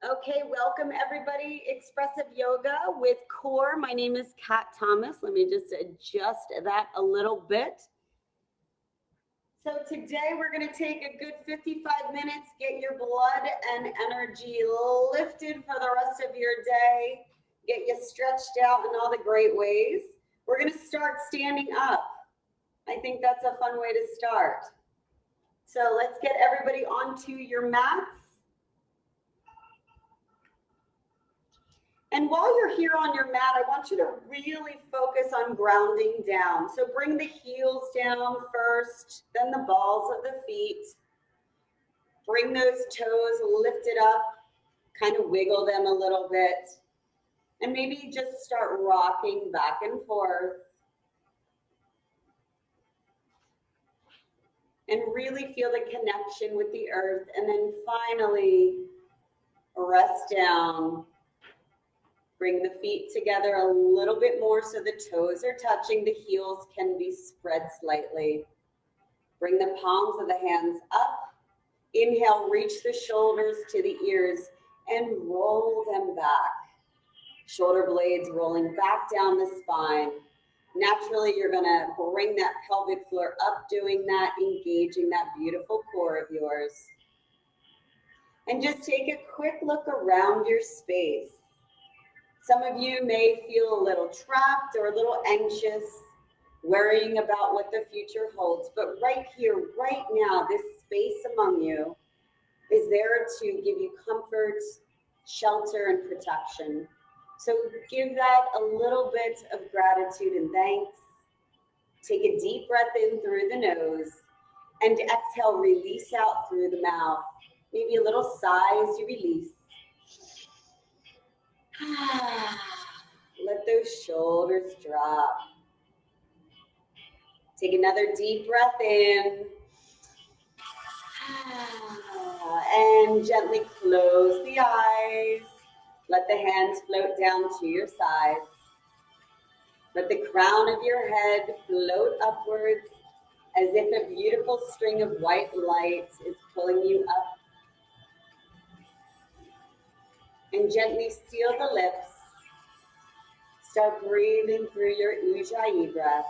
Okay, welcome everybody. Expressive Yoga with C.O.R.E. My name is Kat Thomas. Let me just adjust that a little bit. So today we're going to take a good 55 minutes, get your blood and energy lifted for the rest of your day, get you stretched out in all the great ways. We're going to start standing up. I think that's a fun way to start. So let's get everybody onto your mats. And while you're here on your mat, I want you to really focus on grounding down. So bring the heels down first, then the balls of the feet. Bring those toes lifted up, kind of wiggle them a little bit. And maybe just start rocking back and forth. And really feel the connection with the earth. And then finally, rest down. Bring the feet together a little bit more so the toes are touching. The heels can be spread slightly. Bring the palms of the hands up. Inhale, reach the shoulders to the ears and roll them back. Shoulder blades rolling back down the spine. Naturally, you're gonna bring that pelvic floor up, doing that, engaging that beautiful core of yours. And just take a quick look around your space. Some of you may feel a little trapped or a little anxious, worrying about what the future holds. But right here, right now, this space among you is there to give you comfort, shelter, and protection. So give that a little bit of gratitude and thanks. Take a deep breath in through the nose and exhale, release out through the mouth. Maybe a little sigh as you release. Let those shoulders drop. Take another deep breath in. And gently close the eyes. Let the hands float down to your sides. Let the crown of your head float upwards as if a beautiful string of white light is pulling you up. And gently seal the lips. Start breathing through your Ujjayi breath.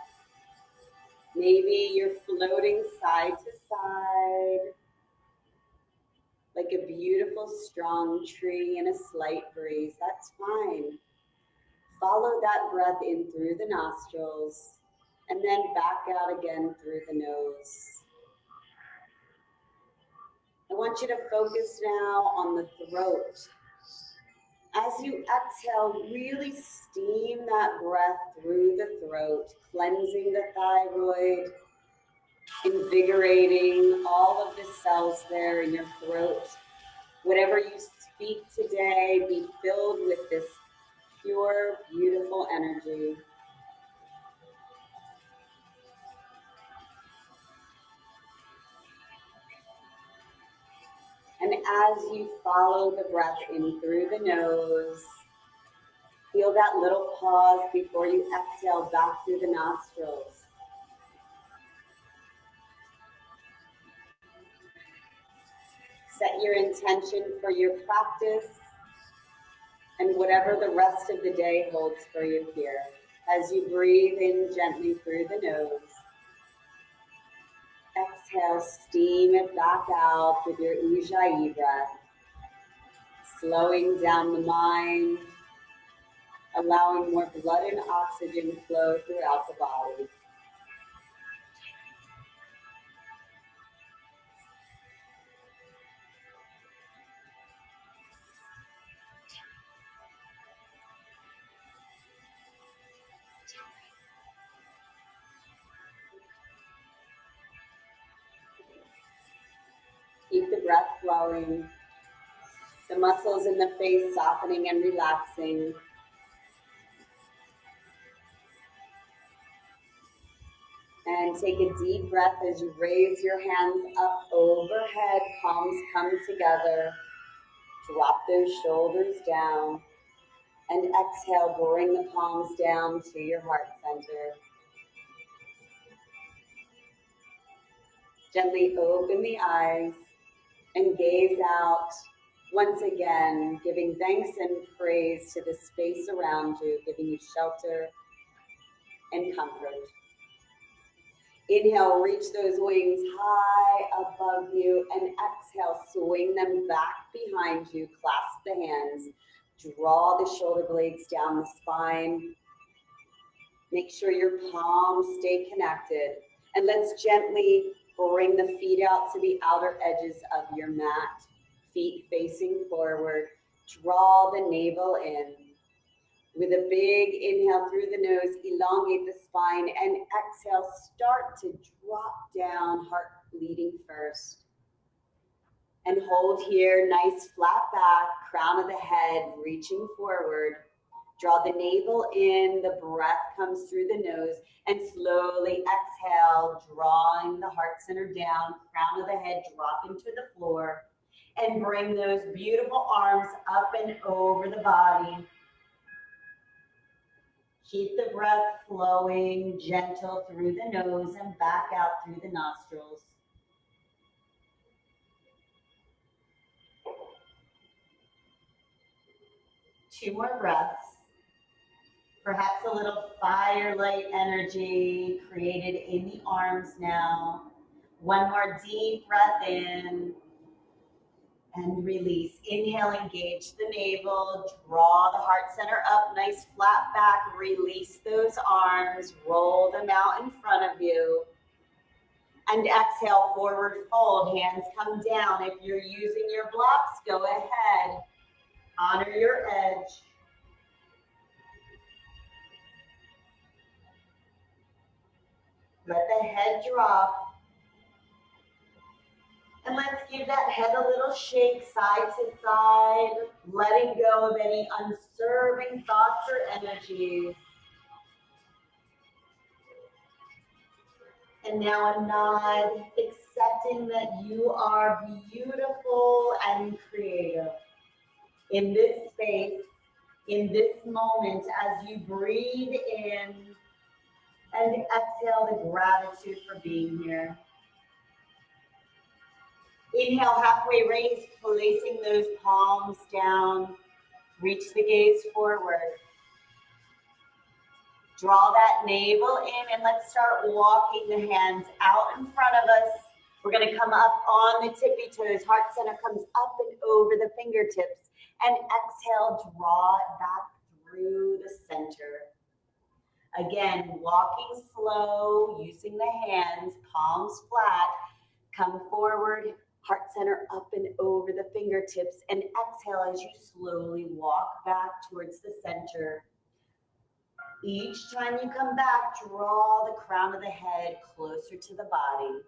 Maybe you're floating side to side like a beautiful strong tree in a slight breeze. That's fine. Follow that breath in through the nostrils and then back out again through the nose. I want you to focus now on the throat. As you exhale, really steam that breath through the throat, cleansing the thyroid, invigorating all of the cells there in your throat. Whatever you speak today, be filled with this pure, beautiful energy. And as you follow the breath in through the nose, feel that little pause before you exhale back through the nostrils. Set your intention for your practice and whatever the rest of the day holds for you here. As you breathe in gently through the nose, exhale, steam it back out with your Ujjayi breath, slowing down the mind, allowing more blood and oxygen flow throughout the body. Keep the breath flowing, the muscles in the face softening and relaxing. And take a deep breath as you raise your hands up overhead, palms come together. Drop those shoulders down. And exhale, bring the palms down to your heart center. Gently open the eyes and gaze out Once again, giving thanks and praise to the space around you, giving you shelter and comfort. Inhale, reach those wings high above you, and exhale, swing them back behind you, clasp the hands, draw the shoulder blades down the spine. Make sure your palms stay connected, and let's gently bring the feet out to the outer edges of your mat, feet facing forward. Draw the navel in. With a big inhale through the nose, elongate the spine, and exhale, start to drop down, heart bleeding first. And hold here, nice flat back, crown of the head, reaching forward. Draw the navel in, the breath comes through the nose, and slowly exhale, drawing the heart center down, crown of the head drop into the floor, and bring those beautiful arms up and over the body. Keep the breath flowing, gentle through the nose and back out through the nostrils. Two more breaths. Perhaps a little firelight energy created in the arms now. One more deep breath in and release. Inhale, engage the navel, draw the heart center up, nice flat back, release those arms, roll them out in front of you. And exhale, forward fold, hands come down. If you're using your blocks, go ahead, honor your edge. Let the head drop. And let's give that head a little shake side to side, letting go of any unserving thoughts or energies. And now a nod, accepting that you are beautiful and creative. In this space, in this moment, as you breathe in and exhale the gratitude for being here. Inhale, halfway raise, placing those palms down. Reach the gaze forward. Draw that navel in, and let's start walking the hands out in front of us. We're going to come up on the tippy toes. Heart center comes up and over the fingertips. And exhale, draw it back through the center. Again, walking slow, using the hands, palms flat. Come forward, heart center up and over the fingertips, and exhale as you slowly walk back towards the center. Each time you come back, draw the crown of the head closer to the body.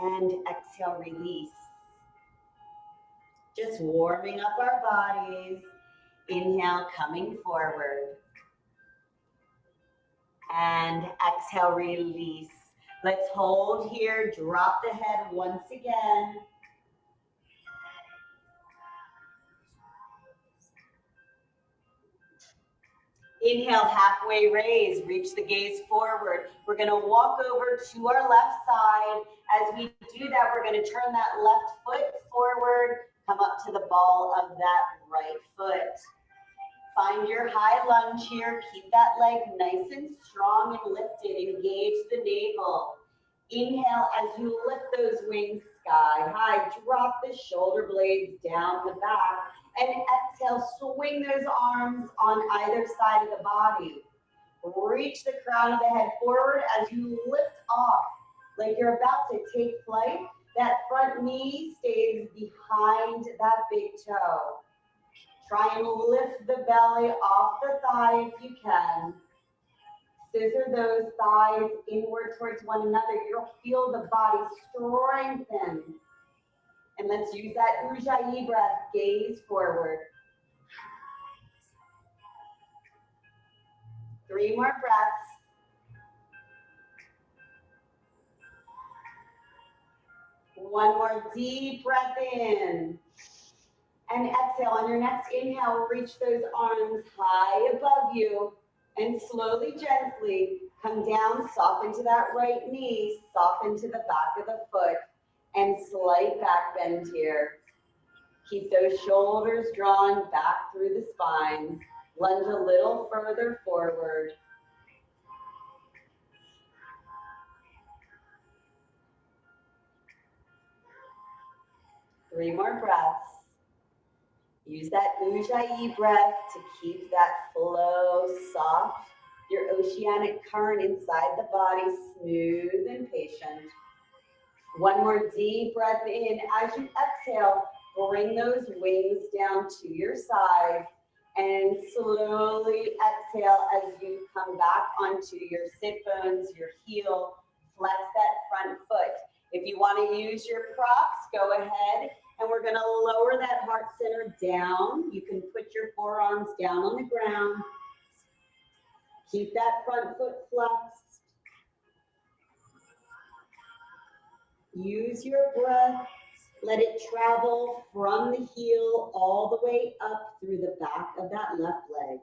And exhale, release. Just warming up our bodies. Inhale, coming forward. And exhale, release. Let's hold here, drop the head once again. Inhale, halfway raise, reach the gaze forward. We're gonna walk over to our left side. As we do that, we're gonna turn that left foot forward, come up to the ball of that right foot. Find your high lunge here. Keep that leg nice and strong and lifted. Engage the navel. Inhale as you lift those wings sky high. Drop the shoulder blades down the back. And exhale, swing those arms on either side of the body. Reach the crown of the head forward as you lift off like you're about to take flight. That front knee stays behind that big toe. Try and lift the belly off the thigh if you can. Scissor those thighs inward towards one another. You'll feel the body strengthen. And let's use that Ujjayi breath, gaze forward. 3 more breaths. One more deep breath in. And exhale. On your next inhale, reach those arms high above you. And slowly, gently come down, soften to that right knee, soften to the back of the foot. And slight back bend here. Keep those shoulders drawn back through the spine. Lunge a little further forward. Three more breaths. Use that Ujjayi breath to keep that flow soft, your oceanic current inside the body smooth and patient. One more deep breath in. As you exhale, bring those wings down to your sides and slowly exhale as you come back onto your sit bones, your heel, flex that front foot. If you want to use your props, go ahead. And we're going to lower that heart center down. You can put your forearms down on the ground. Keep that front foot flexed. Use your breath. Let it travel from the heel all the way up through the back of that left leg.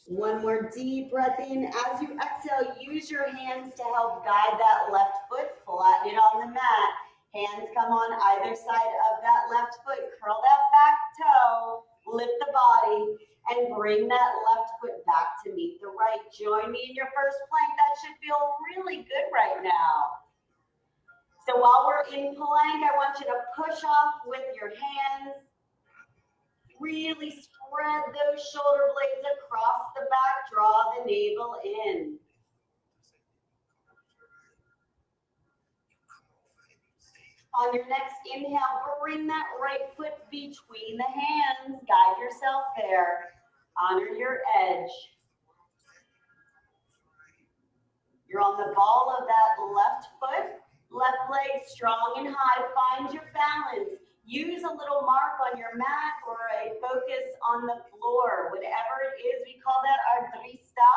One more deep breath in. As you exhale, use your hands to help guide that left foot. Flatten it on the mat. Hands come on either side of that left foot. Curl that back toe. Lift the body and bring that left foot back to meet the right. Join me in your first plank. That should feel really good right now. So while we're in plank, I want you to push off with your hands. Really spread those shoulder blades across the back. Draw the navel in. On your next inhale, bring that right foot between the hands. Guide yourself there. Honor your edge. You're on the ball of that left foot. Left leg strong and high. Find your balance. Use a little mark on your mat or a focus on the floor. Whatever it is, we call that our drista.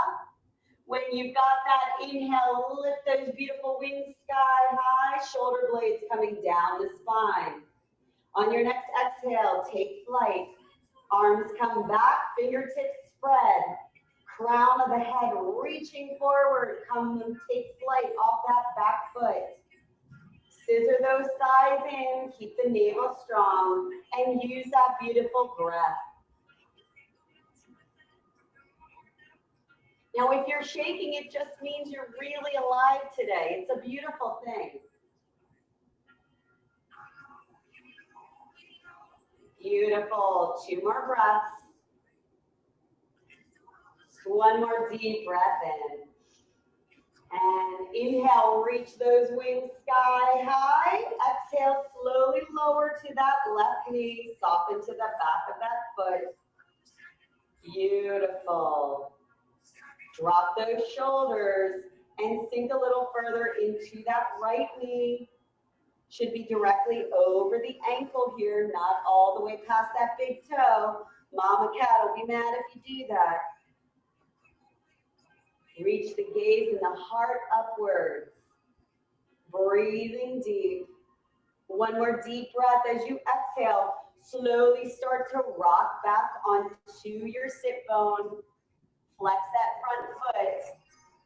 When you've got that inhale, lift those beautiful wings sky high. Shoulder blades coming down the spine. On your next exhale, take flight. Arms come back, fingertips spread. Crown of the head reaching forward. Come and take flight off that back foot. Scissor those thighs in, keep the navel strong, and use that beautiful breath. Now, if you're shaking, it just means you're really alive today. It's a beautiful thing. Beautiful. 2 more breaths. One more deep breath in. And inhale, reach those wings sky high. Exhale, slowly lower to that left knee. Soften to the back of that foot. Beautiful. Drop those shoulders and sink a little further into that right knee. Should be directly over the ankle here, not all the way past that big toe. Mama cat will be mad if you do that. Reach the gaze and the heart upwards. Breathing deep. One more deep breath as you exhale. Slowly start to rock back onto your sit bone. Flex that front foot.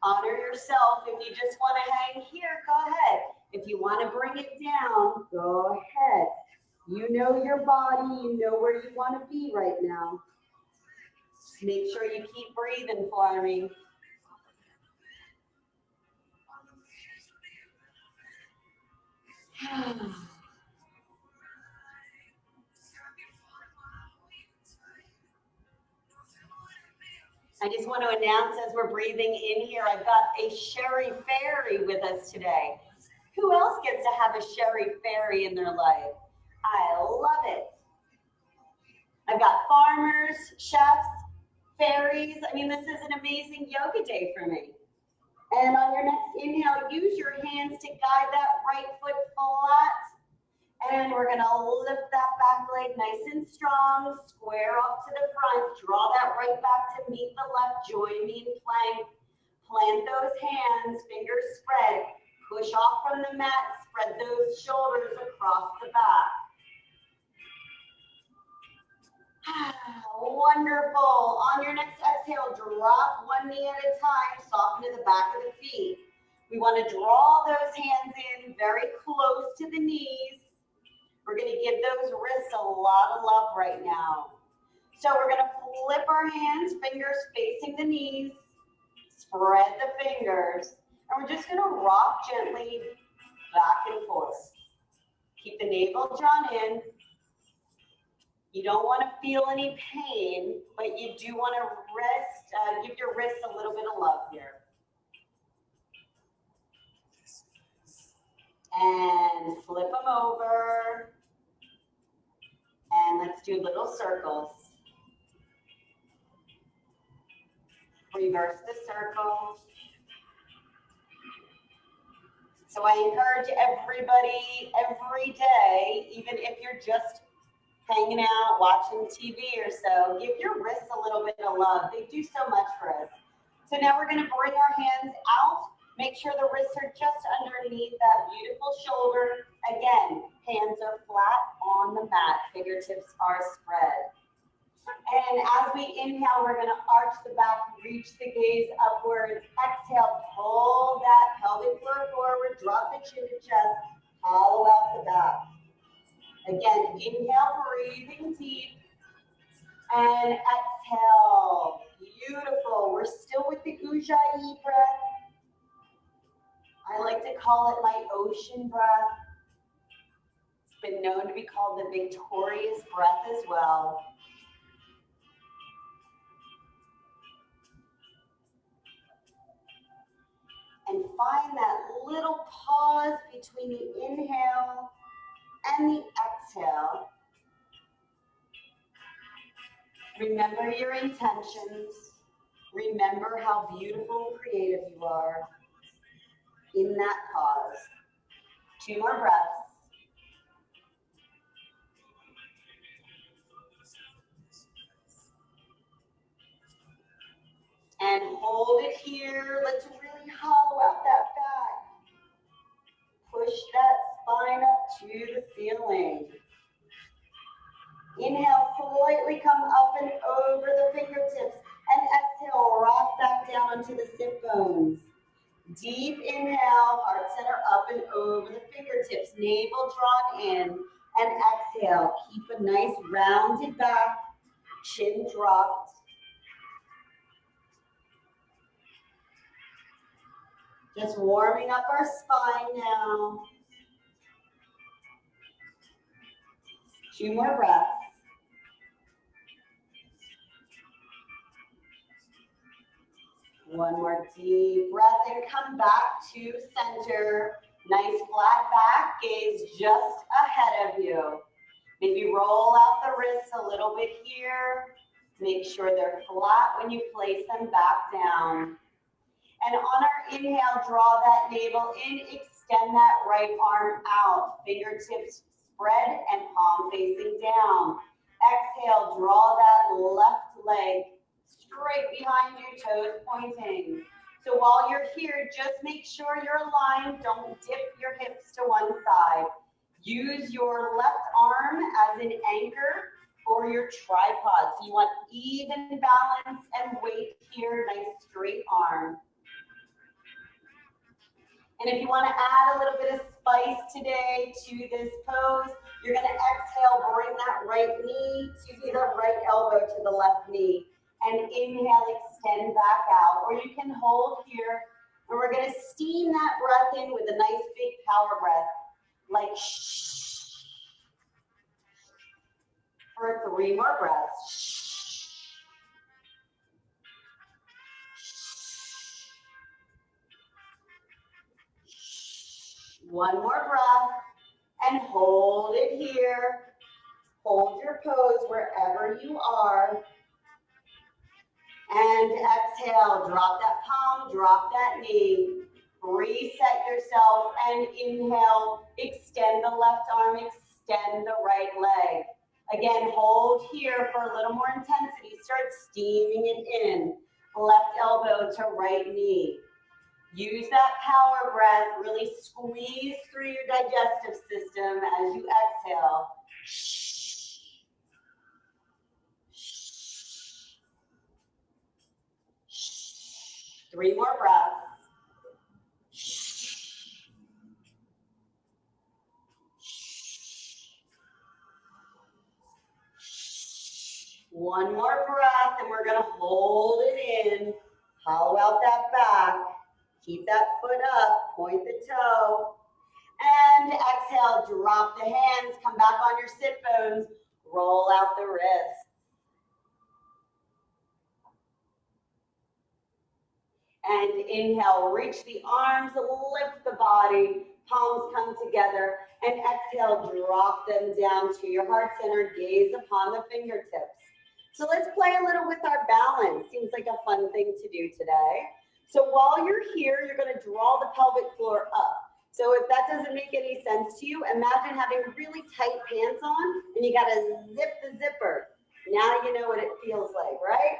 Honor yourself. If you just want to hang here, go ahead. If you want to bring it down, go ahead. You know your body. You know where you want to be right now. Just make sure you keep breathing for me. I just want to announce as we're breathing in here, I've got a Sherry Fairy with us today. Who else gets to have a Sherry Fairy in their life? I love it. I've got farmers, chefs, fairies. I mean, this is an amazing yoga day for me. And on your next inhale, use your hands to guide that right foot flat. And we're gonna lift that back leg nice and strong, square off to the front, draw that right back to meet the left, join me in plank. Plant those hands, fingers spread, push off from the mat, spread those shoulders across the back. Wonderful. On your next exhale, drop one knee at a time, soften to the back of the feet. We want to draw those hands in very close to the knees. We're going to give those wrists a lot of love right now. So we're going to flip our hands, fingers facing the knees, spread the fingers, and we're just going to rock gently back and forth. Keep the navel drawn in. You don't want to feel any pain, but you do want to rest, give your wrists a little bit of love here. And flip them over. And let's do little circles. Reverse the circle. So I encourage everybody every day, even if you're just hanging out, watching TV or so, give your wrists a little bit of love. They do so much for us. So now we're going to bring our hands out. Make sure the wrists are just underneath that beautiful shoulder. Again, hands are flat on the mat. Fingertips are spread. And as we inhale, we're going to arch the back, reach the gaze upwards. Exhale, pull that pelvic floor forward, drop the chin to chest, hollow out the back. Again, inhale, breathing deep, and exhale. Beautiful. We're still with the Ujjayi breath. I like to call it my ocean breath. It's been known to be called the victorious breath as well. And find that little pause between the inhale and the exhale. Remember your intentions. Remember how beautiful and creative you are in that pause. 2 more breaths. And hold it here. Let's really hollow out that back. Push that spine up to the ceiling. Inhale, slightly come up and over the fingertips. And exhale, rock back down onto the sit bones. Deep inhale, heart center up and over the fingertips. Navel drawn in. And exhale, keep a nice rounded back. Chin dropped. Just warming up our spine now. 2 more breaths. One more deep breath and come back to center. Nice flat back, gaze just ahead of you. Maybe roll out the wrists a little bit here. Make sure they're flat when you place them back down. And on our inhale, draw that navel in, extend that right arm out. Fingertips spread and palm facing down. Exhale, draw that left leg straight behind you, toes pointing. So while you're here, just make sure you're aligned. Don't dip your hips to one side. Use your left arm as an anchor or your tripod. So you want even balance and weight here, nice straight arm. And if you want to add a little bit of spice today to this pose, you're going to exhale, bring that right right elbow to the left knee. And inhale, extend back out. Or you can hold here. And we're going to steam that breath in with a nice big power breath. Like shh. For 3 more breaths. One more breath and hold it here. Hold your pose wherever you are. And exhale, drop that palm, drop that knee. Reset yourself and inhale, extend the left arm, extend the right leg. Again, hold here for a little more intensity. Start steaming it in. Left elbow to right knee. Use that power breath. Really squeeze through your digestive system as you exhale. 3 more breaths. One more breath, and we're gonna hold it in. Hollow out that back. Keep that foot up, point the toe. And exhale, drop the hands, come back on your sit bones, roll out the wrists. And inhale, reach the arms, lift the body, palms come together. And exhale, drop them down to your heart center, gaze upon the fingertips. So let's play a little with our balance. Seems like a fun thing to do today. So while you're here, you're gonna draw the pelvic floor up. So if that doesn't make any sense to you, imagine having really tight pants on and you gotta zip the zipper. Now you know what it feels like, right?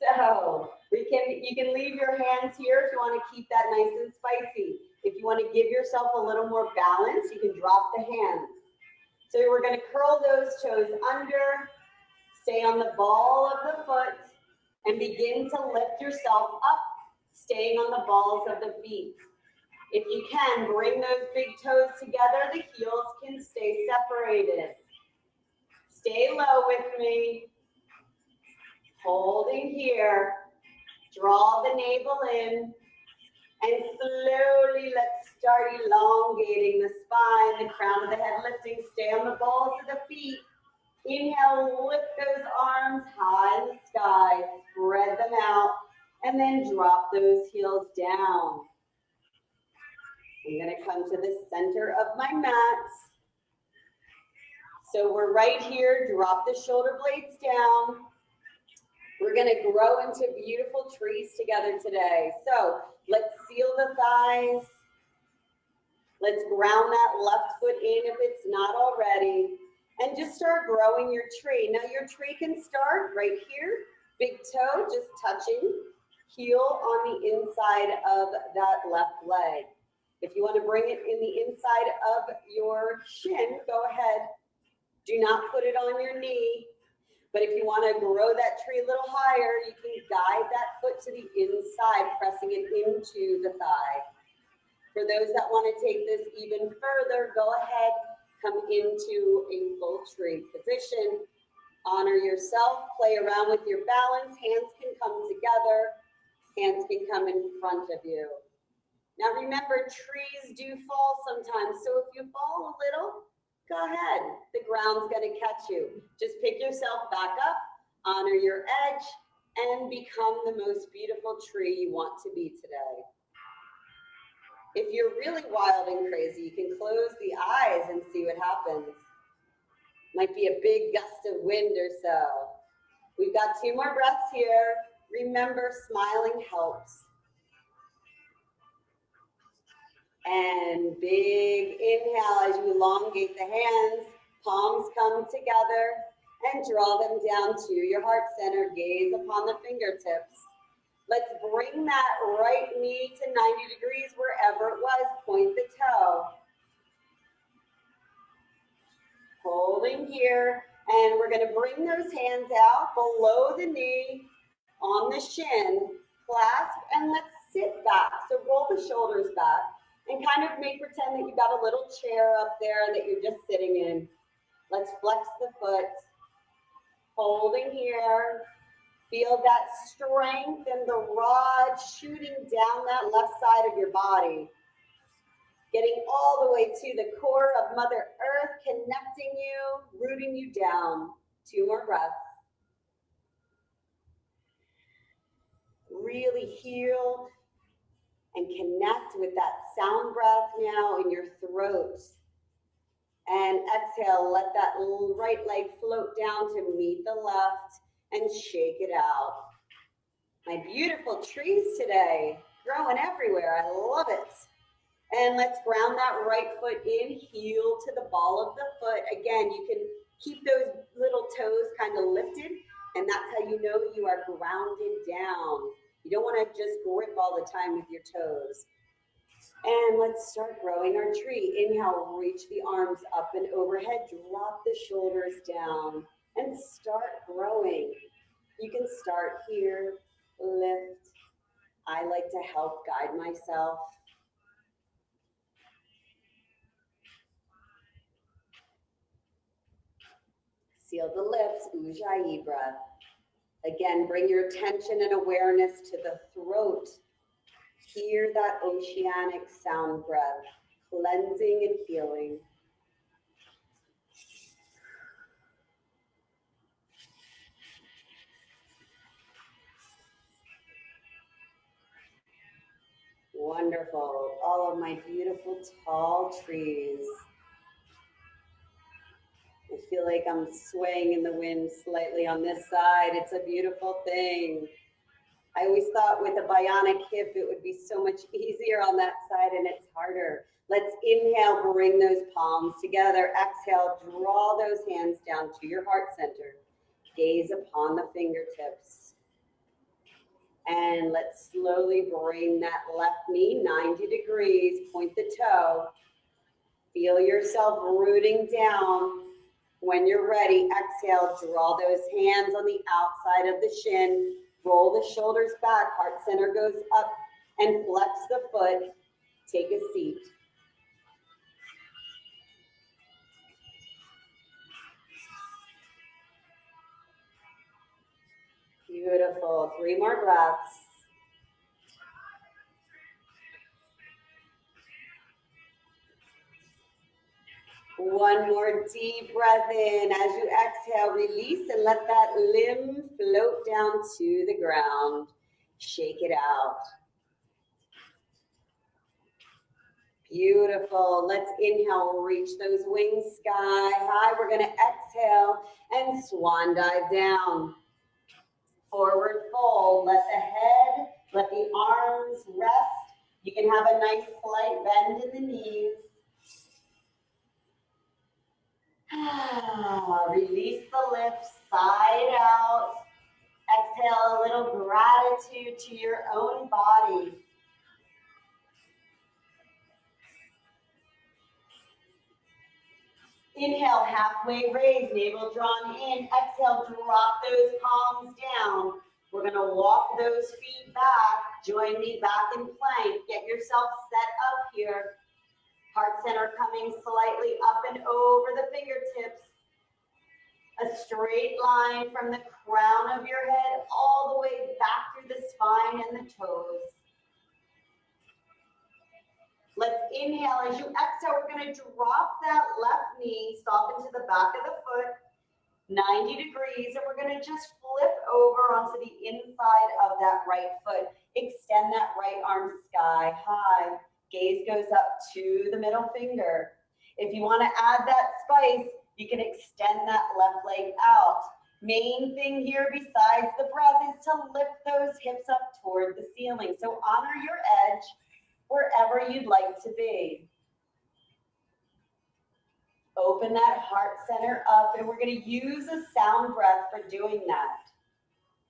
So you can leave your hands here if you want to keep that nice and spicy. If you want to give yourself a little more balance, you can drop the hands. So we're going to curl those toes under, stay on the ball of the foot, and begin to lift yourself up, staying on the balls of the feet. If you can, bring those big toes together. The heels can stay separated. Stay low with me. Holding here. Draw the navel in. And slowly let's start elongating the spine, the crown of the head lifting. Stay on the balls of the feet. Inhale, lift those arms high in the sky. Spread them out. And then drop those heels down. I'm going to come to the center of my mat. So we're right here. Drop the shoulder blades down. We're going to grow into beautiful trees together today. So let's seal the thighs. Let's ground that left foot in if it's not already. And just start growing your tree. Now your tree can start right here. Big toe just touching. Heel on the inside of that left leg. If you want to bring it in the inside of your shin, go ahead. Do not put it on your knee. But if you want to grow that tree a little higher, you can guide that foot to the inside, pressing it into the thigh. For those that want to take this even further, go ahead, come into a full tree position. Honor yourself, play around with your balance. Hands can come together. Hands can come in front of you. Now remember, trees do fall sometimes, so if you fall a little, go ahead. The ground's going to catch you. Just pick yourself back up, honor your edge, and become the most beautiful tree you want to be today. If you're really wild and crazy, you can close the eyes and see what happens. Might be a big gust of wind or so. We've got 2 more breaths here. Remember, smiling helps. And big inhale as you elongate the hands, palms come together, and draw them down to your heart center. Gaze upon the fingertips. Let's bring that right knee to 90 degrees wherever it was. Point the toe. Holding here, and we're going to bring those hands out below the knee, on the shin, clasp, and let's sit back. So roll the shoulders back. And kind of pretend that you've got a little chair up there that you're just sitting in. Let's flex the foot. Holding here. Feel that strength and the rod shooting down that left side of your body. Getting all the way to the core of Mother Earth, connecting you, rooting you down. 2 more breaths. Really heal and connect with that sound breath now in your throat. And exhale, let that right leg float down to meet the left and shake it out. My beautiful trees today, growing everywhere. I love it. And let's ground that right foot in, heel to the ball of the foot. Again, you can keep those little toes kind of lifted, and that's how you know you are grounded down. You don't want to just grip all the time with your toes. And let's start growing our tree. Inhale, reach the arms up and overhead. Drop the shoulders down and start growing. You can start here, lift, I like to help guide myself. Seal the lips, Ujjayi breath. Again, bring your attention and awareness to the throat. Hear that oceanic sound breath, cleansing and healing. Wonderful. All of my beautiful tall trees. I feel like I'm swaying in the wind slightly on this side. It's a beautiful thing. I always thought with a bionic hip, it would be so much easier on that side, and it's harder. Let's inhale, bring those palms together. Exhale, draw those hands down to your heart center. Gaze upon the fingertips. And let's slowly bring that left knee 90 degrees, point the toe. Feel yourself rooting down. When you're ready, exhale, draw those hands on the outside of the shin. Roll the shoulders back, heart center goes up, and flex the foot. Take a seat. Beautiful. 3 more breaths. One more deep breath in. As you exhale, release and let that limb float down to the ground. Shake it out. Beautiful. Let's inhale, reach those wings sky high. We're going to exhale and swan dive down. Forward fold. Let the head, let the arms rest. You can have a nice slight bend in the knees. Release the lips, side out. Exhale a little gratitude to your own body. Inhale, halfway raise, navel drawn in. Exhale, drop those palms down. We're going to walk those feet back. Join me back in plank. Get yourself set up here. Heart center coming slightly up and over the fingertips. A straight line from the crown of your head all the way back through the spine and the toes. Let's inhale. As you exhale, we're going to drop that left knee, soften to the back of the foot, 90 degrees, and we're going to just flip over onto the inside of that right foot. Extend that right arm sky high. Gaze goes up to the middle finger. If you want to add that spice, you can extend that left leg out. Main thing here besides the breath is to lift those hips up toward the ceiling. So honor your edge wherever you'd like to be. Open that heart center up, and we're going to use a sound breath for doing that.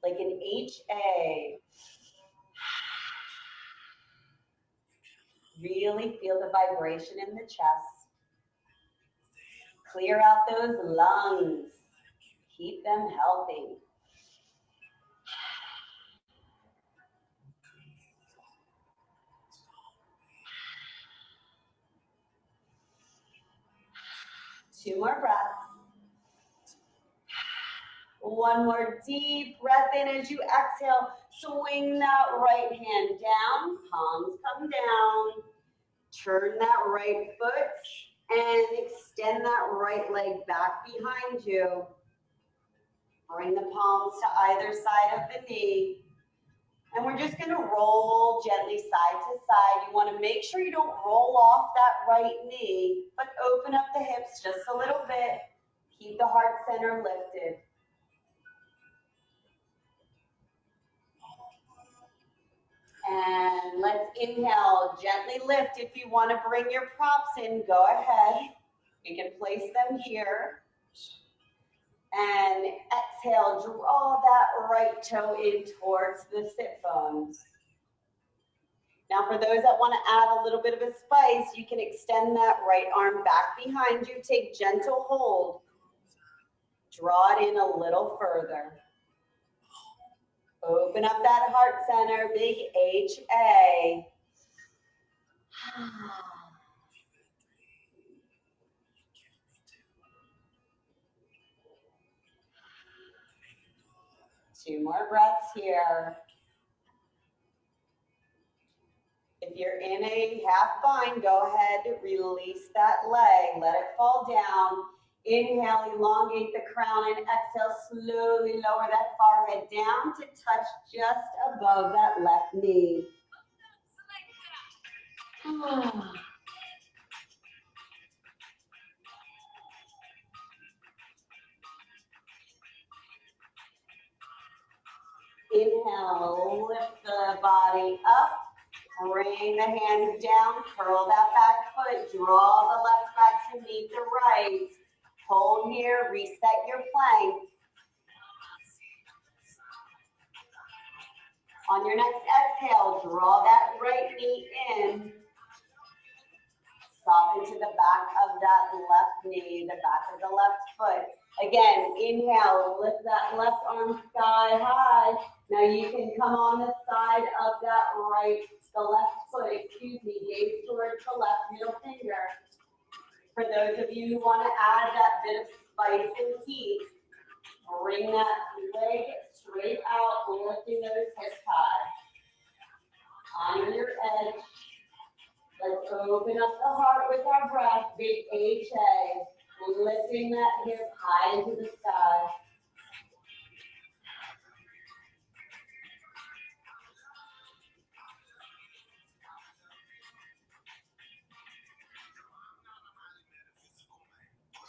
Like an HA. Really feel the vibration in the chest. Clear out those lungs. Keep them healthy. Two more breaths. One more deep breath in. As you exhale, swing that right hand down. Palms come down. Turn that right foot and extend that right leg back behind you. Bring the palms to either side of the knee. And we're just going to roll gently side to side. You want to make sure you don't roll off that right knee, but open up the hips just a little bit. Keep the heart center lifted. And let's inhale, gently lift. If you want to bring your props in, go ahead. You can place them here. And exhale, draw that right toe in towards the sit bones. Now for those that want to add a little bit of a spice, you can extend that right arm back behind you. Take gentle hold. Draw it in a little further. Open up that heart center, big HA. 2 more breaths here. If you're in a half bind, go ahead, release that leg, let it fall down. Inhale, elongate the crown, and exhale, slowly lower that forehead down to touch just above that left knee. Inhale, lift the body up. Bring the hands down, curl that back foot, draw the left back to meet the right. Hold here, reset your plank. On your next exhale, draw that right knee in. Soften to the back of that left knee, the back of the left foot. Again, inhale, lift that left arm sky high. Now you can come on the side of that the left foot, gaze towards the left middle finger. For those of you who want to add that bit of spice and heat, bring that leg straight out, lifting those hips high. Honor your edge. Let's open up the heart with our breath, big HA, lifting that hip high into the sky.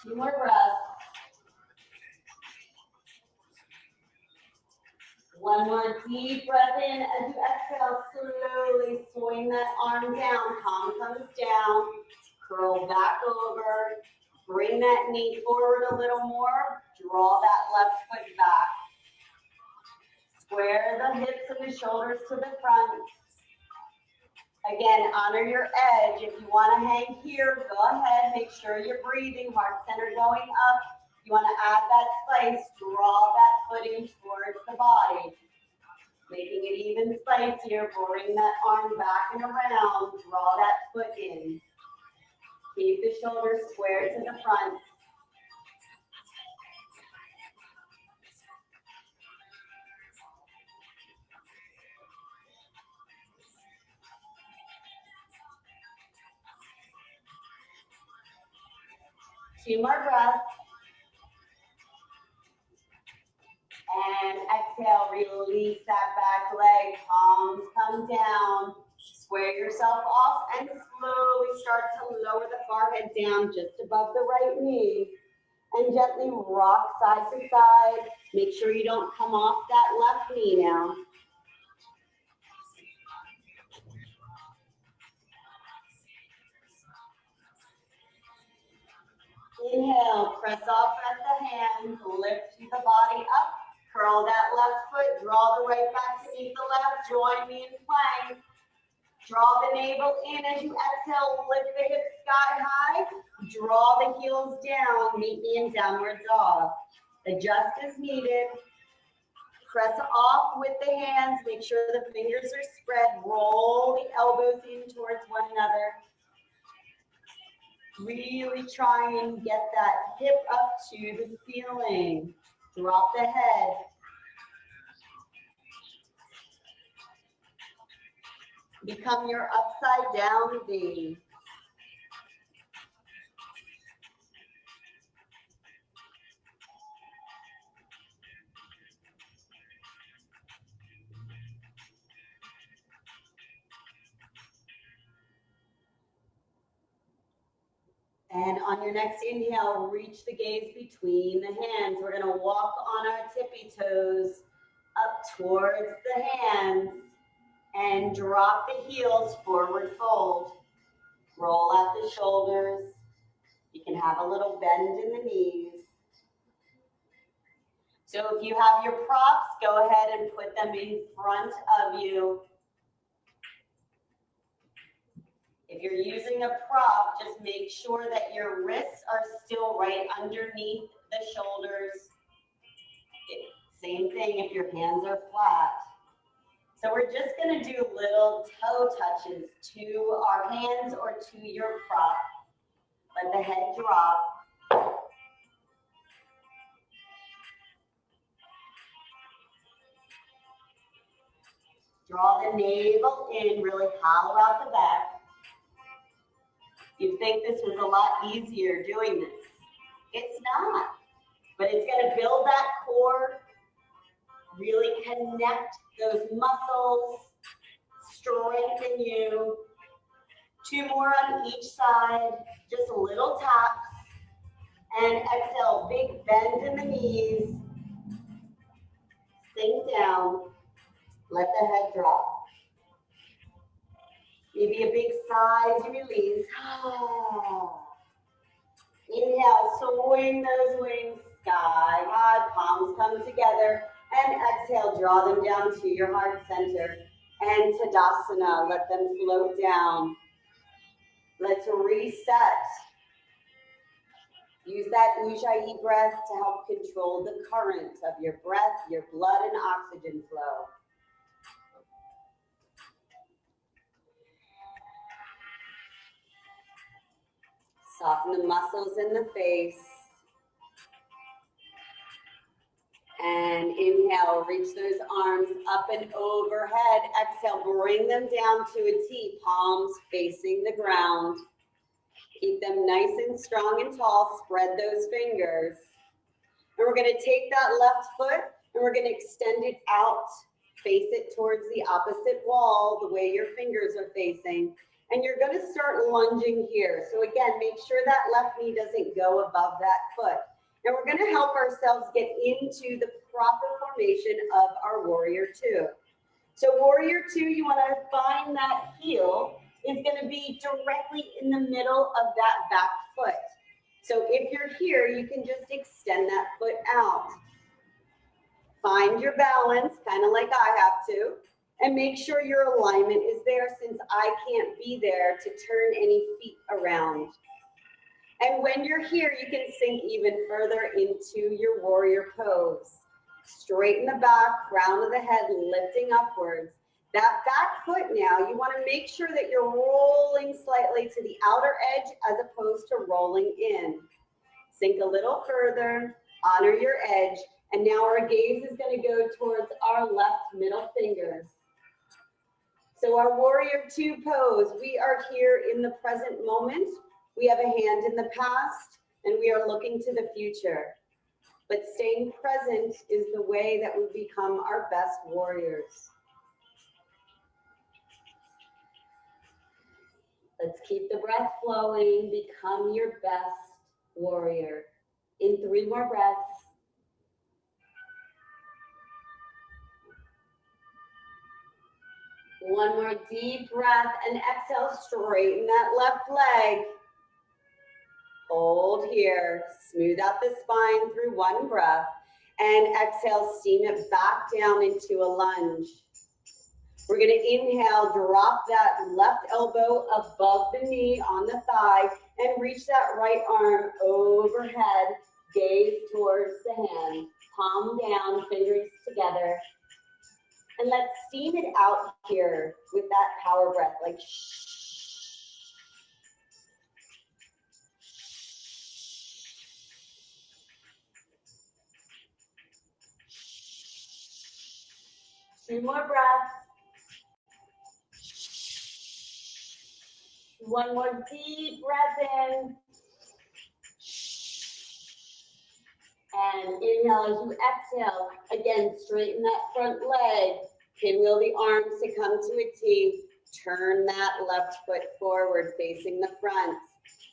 Two more breaths. One more deep breath in. As you exhale, slowly swing that arm down. Palm comes down. Curl back over. Bring that knee forward a little more. Draw that left foot back. Square the hips and the shoulders to the front. Again, honor your edge. If you want to hang here, go ahead. Make sure you're breathing. Heart center going up. You want to add that spice. Draw that foot in towards the body. Making it even spicier. Bring that arm back and around. Draw that foot in. Keep the shoulders square to the front. Two more breaths. And exhale, release that back leg. Palms come down. Square yourself off and slowly start to lower the forehead down just above the right knee. And gently rock side to side. Make sure you don't come off that left knee now. Inhale, press off at the hands, lift the body up, curl that left foot, draw the right back to meet the left, join me in plank. Draw the navel in as you exhale, lift the hips sky high, draw the heels down, meet me in downward dog. Adjust as needed. Press off with the hands, make sure the fingers are spread, roll the elbows in towards one another. Really try and get that hip up to the ceiling. Drop the head. Become your upside down V. And on your next inhale, reach the gaze between the hands. We're going to walk on our tippy toes up towards the hands and drop the heels, forward fold. Roll out the shoulders. You can have a little bend in the knees. So if you have your props, go ahead and put them in front of you. If you're using a prop, just make sure that your wrists are still right underneath the shoulders. Same thing if your hands are flat. So we're just going to do little toe touches to our hands or to your prop. Let the head drop. Draw the navel in, really hollow out the back. You'd think this was a lot easier doing this. It's not, but it's going to build that core, really connect those muscles, strengthen you. 2 more on each side, just a little taps. And exhale, big bend in the knees. Sink down, let the head drop. Maybe a big sigh as you release. Inhale, swing those wings sky high, palms come together. And exhale, draw them down to your heart center. And Tadasana, let them float down. Let's reset. Use that Ujjayi breath to help control the current of your breath, your blood and oxygen flow. Soften the muscles in the face. And inhale, reach those arms up and overhead. Exhale, bring them down to a T, palms facing the ground. Keep them nice and strong and tall. Spread those fingers. And we're going to take that left foot and we're going to extend it out. Face it towards the opposite wall, the way your fingers are facing. And you're going to start lunging here. So again, make sure that left knee doesn't go above that foot. And we're going to help ourselves get into the proper formation of our Warrior Two. So Warrior Two, you want to find that heel is going to be directly in the middle of that back foot. So if you're here, you can just extend that foot out. Find your balance, kind of like I have to, and make sure your alignment is there since I can't be there to turn any feet around. And when you're here, you can sink even further into your warrior pose. Straighten the back, crown of the head, lifting upwards. That back foot now, you want to make sure that you're rolling slightly to the outer edge as opposed to rolling in. Sink a little further, honor your edge, and now our gaze is going to go towards our left middle fingers. So our Warrior Two pose, we are here in the present moment. We have a hand in the past, and we are looking to the future. But staying present is the way that we become our best warriors. Let's keep the breath flowing. Become your best warrior. In 3 more breaths. One more deep breath and exhale, straighten that left leg. Hold here, smooth out the spine through 1 breath, and exhale, steam it back down into a lunge. We're gonna inhale, drop that left elbow above the knee on the thigh, and reach that right arm overhead, gaze towards the hand, palm down, fingers together. And let's steam it out here with that power breath, like shh. 2 more breaths. 1 more deep breath in. And inhale as you exhale. Again, straighten that front leg. Pinwheel the arms to come to a T. Turn that left foot forward, facing the front.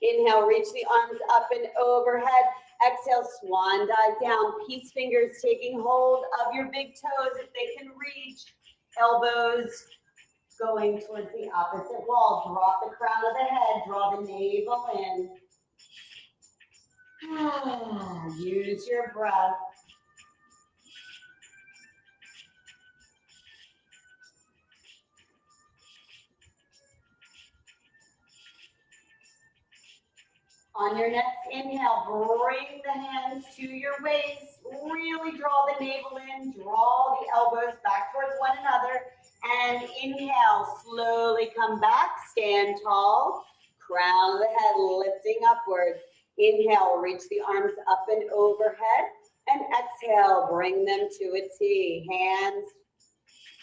Inhale, reach the arms up and overhead. Exhale, swan dive down. Peace fingers taking hold of your big toes if they can reach. Elbows going towards the opposite wall. Drop the crown of the head. Draw the navel in. Use your breath. On your next inhale, bring the hands to your waist. Really draw the navel in. Draw the elbows back towards one another. And inhale, slowly come back, stand tall, crown of the head lifting upwards. Inhale, reach the arms up and overhead, and exhale, bring them to a T.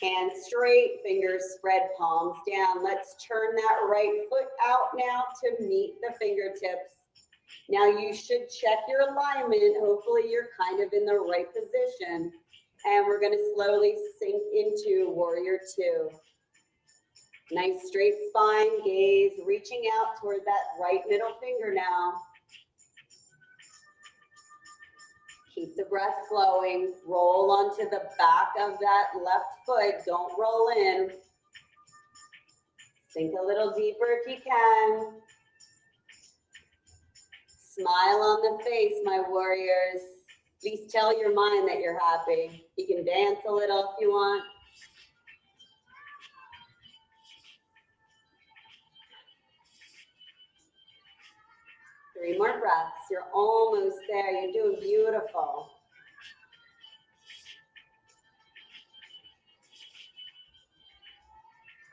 Hands straight, fingers spread, palms down. Let's turn that right foot out now to meet the fingertips. Now you should check your alignment. Hopefully you're kind of in the right position. And we're gonna slowly sink into warrior two. Nice straight spine, gaze, reaching out toward that right middle finger now. Keep the breath flowing. Roll onto the back of that left foot. Don't roll in. Sink a little deeper if you can. Smile on the face, my warriors. Please tell your mind that you're happy. You can dance a little if you want. Three more breaths. You're almost there. You're doing beautiful.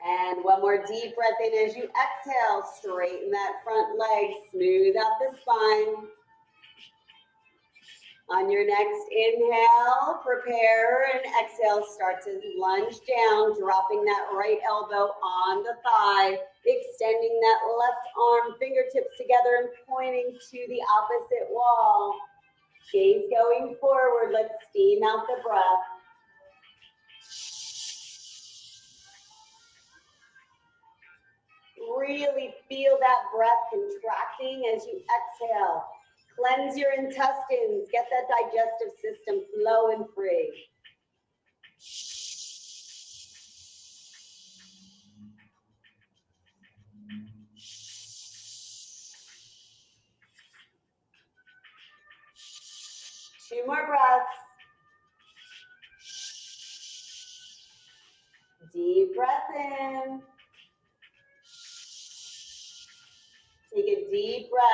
And one more deep breath in as you exhale. Straighten that front leg. Smooth out the spine. On your next inhale, prepare, and exhale, start to lunge down, dropping that right elbow on the thigh, extending that left arm, fingertips together and pointing to the opposite wall. Gaze going forward. Let's steam out the breath. Really feel that breath contracting as you exhale. Cleanse your intestines. Get that digestive system flowing free. Two more breaths. Deep breath in. Take a deep breath.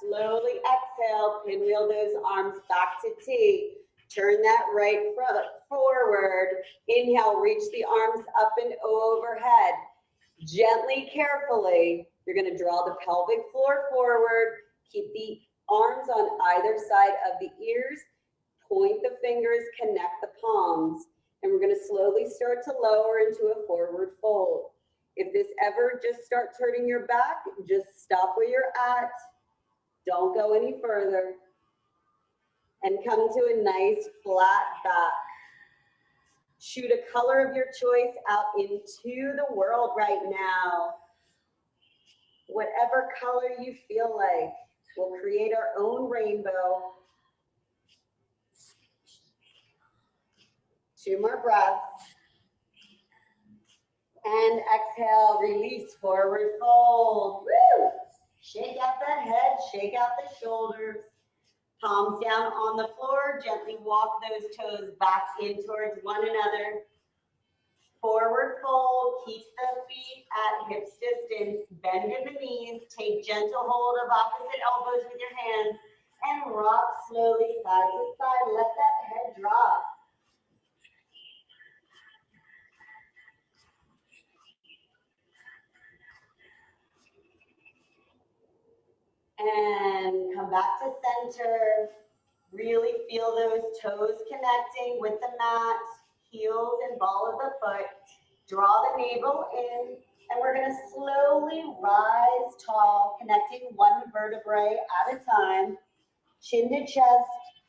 Slowly exhale. Pinwheel those arms back to T. Turn that right foot forward. Inhale, reach the arms up and overhead. Gently, carefully, you're going to draw the pelvic floor forward. Keep the arms on either side of the ears. Point the fingers, connect the palms. And we're going to slowly start to lower into a forward fold. If this ever just starts hurting your back, just stop where you're at. Don't go any further. And come to a nice flat back. Shoot a color of your choice out into the world right now. Whatever color you feel like. We'll create our own rainbow. Two more breaths. And exhale, release, forward fold. Woo! Shake out that head, shake out the shoulders. Palms down on the floor, gently walk those toes back in towards one another. Forward fold, keep the feet at hips distance, bend in the knees, take gentle hold of opposite elbows with your hands, and rock slowly side to side. Let that head drop. And come back to center. Really feel those toes connecting with the mat, heels and ball of the foot. Draw the navel in, and we're going to slowly rise tall, connecting one vertebrae at a time. Chin to chest,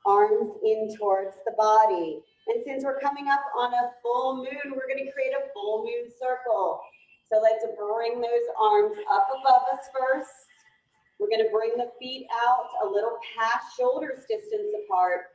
arms in towards the body. And since we're coming up on a full moon, we're going to create a full moon circle. So let's bring those arms up above us first. We're going to bring the feet out a little past shoulders distance apart,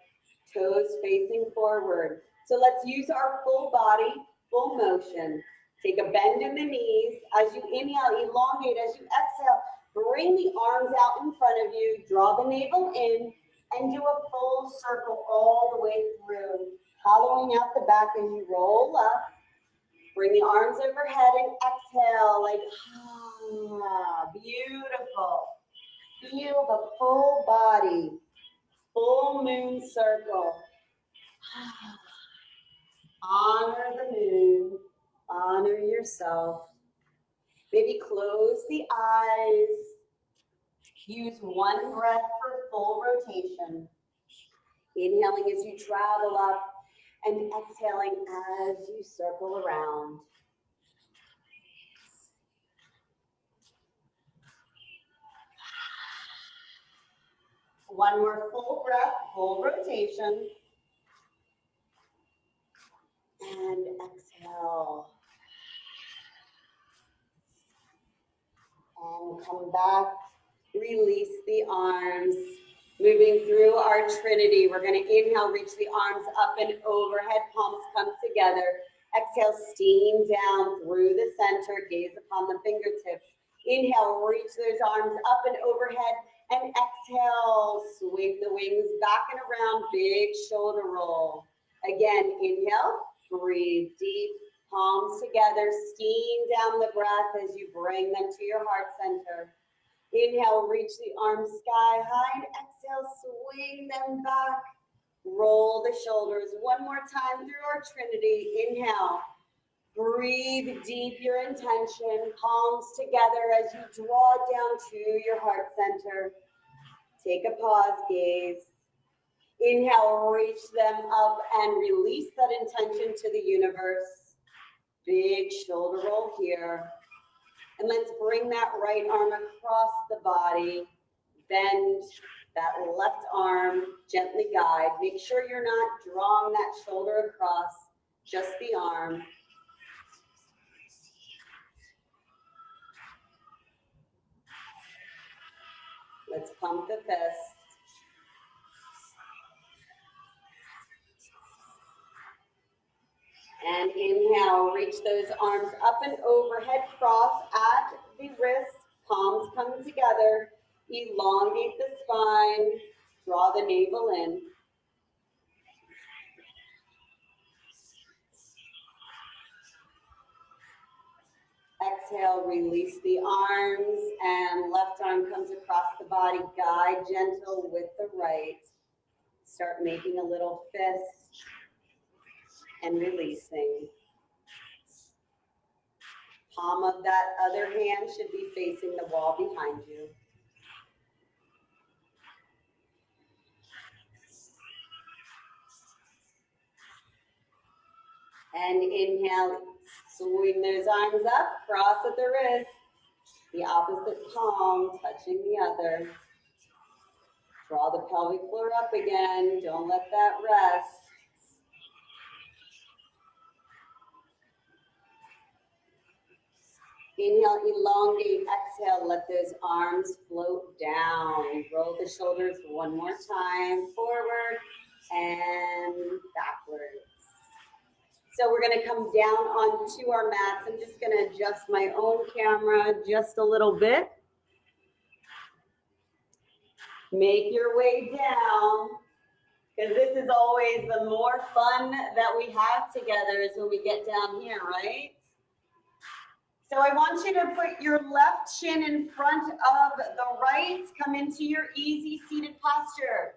toes facing forward. So let's use our full body, full motion. Take a bend in the knees. As you inhale, elongate. As you exhale, bring the arms out in front of you. Draw the navel in and do a full circle all the way through, hollowing out the back as you roll up. Bring the arms overhead and exhale like, beautiful. Feel the full body, full moon circle. Honor the moon. Honor yourself. Maybe close the eyes. Use one breath for full rotation. Inhaling as you travel up and exhaling as you circle around. One more full breath, full rotation. And exhale. And come back. Release the arms. Moving through our Trinity, we're going to inhale, reach the arms up and overhead, palms come together. Exhale, steam down through the center, gaze upon the fingertips. Inhale, reach those arms up and overhead, and exhale, swing the wings back and around, big shoulder roll. Again, inhale, breathe deep, palms together, steam down the breath as you bring them to your heart center. Inhale, reach the arms sky high, and exhale, swing them back. Roll the shoulders one more time through our Trinity. Inhale, breathe deep your intention, palms together as you draw down to your heart center. Take a pause, gaze. Inhale, reach them up and release that intention to the universe. Big shoulder roll here. And let's bring that right arm across the body. Bend that left arm, gently guide. Make sure you're not drawing that shoulder across, just the arm. Let's pump the fist. And inhale, reach those arms up and overhead, cross at the wrist, palms come together, elongate the spine, draw the navel in. Exhale, release the arms, and left arm comes across the body, guide gentle with the right. Start making a little fist and releasing. Palm of that other hand should be facing the wall behind you. And inhale, swing those arms up, cross at the wrist, the opposite palm touching the other. Draw the pelvic floor up again, don't let that rest. Inhale, elongate, exhale, let those arms float down. Roll the shoulders one more time, forward and backwards. So we're gonna come down onto our mats. I'm just gonna adjust my own camera just a little bit. Make your way down, because this is always the more fun that we have together is when we get down here, right? So I want you to put your left shin in front of the right. Come into your easy seated posture.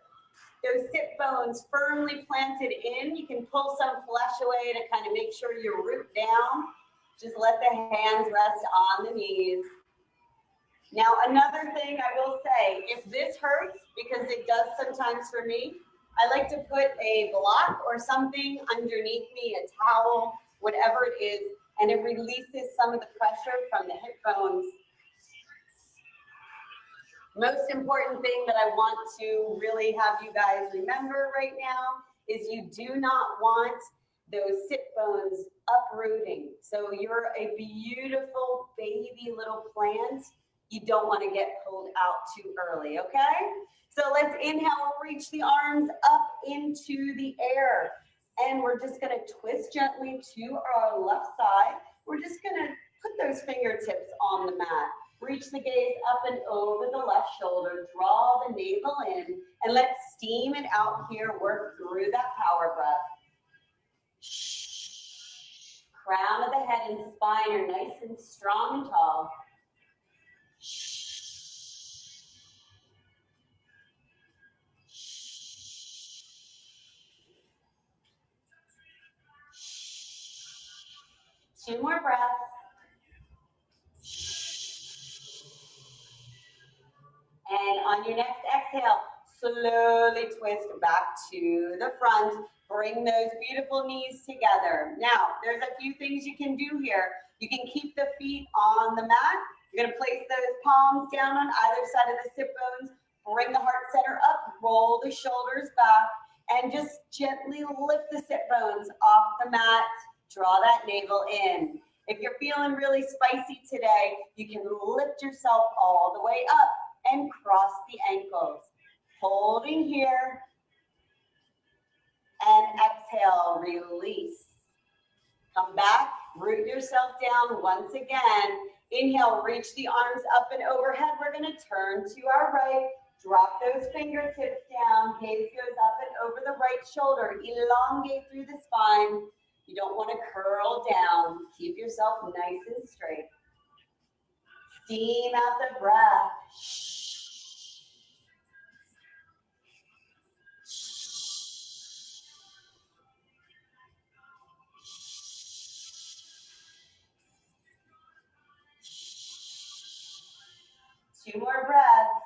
Those sit bones firmly planted in. You can pull some flesh away to kind of make sure you root down. Just let the hands rest on the knees. Now, another thing I will say, if this hurts, because it does sometimes for me, I like to put a block or something underneath me, a towel, whatever it is, and it releases some of the pressure from the hip bones. Most important thing that I want to really have you guys remember right now is you do not want those sit bones uprooting. So you're a beautiful baby little plant. You don't want to get pulled out too early, okay? So let's inhale, reach the arms up into the air. And we're just gonna twist gently to our left side. We're just gonna put those fingertips on the mat. Reach the gaze up and over the left shoulder. Draw the navel in. And let's steam it out here. Work through that power breath. Crown of the head and spine are nice and strong and tall. 2 more breaths. And on your next exhale, slowly twist back to the front. Bring those beautiful knees together. Now, there's a few things you can do here. You can keep the feet on the mat. You're gonna place those palms down on either side of the sit bones. Bring the heart center up, roll the shoulders back, and just gently lift the sit bones off the mat. Draw that navel in. If you're feeling really spicy today, you can lift yourself all the way up and cross the ankles. Holding here, and exhale, release. Come back, root yourself down once again. Inhale, reach the arms up and overhead. We're gonna turn to our right, drop those fingertips down, gaze goes up and over the right shoulder, elongate through the spine. You don't wanna curl down, keep yourself nice and straight. Steam out the breath. 2 more breaths.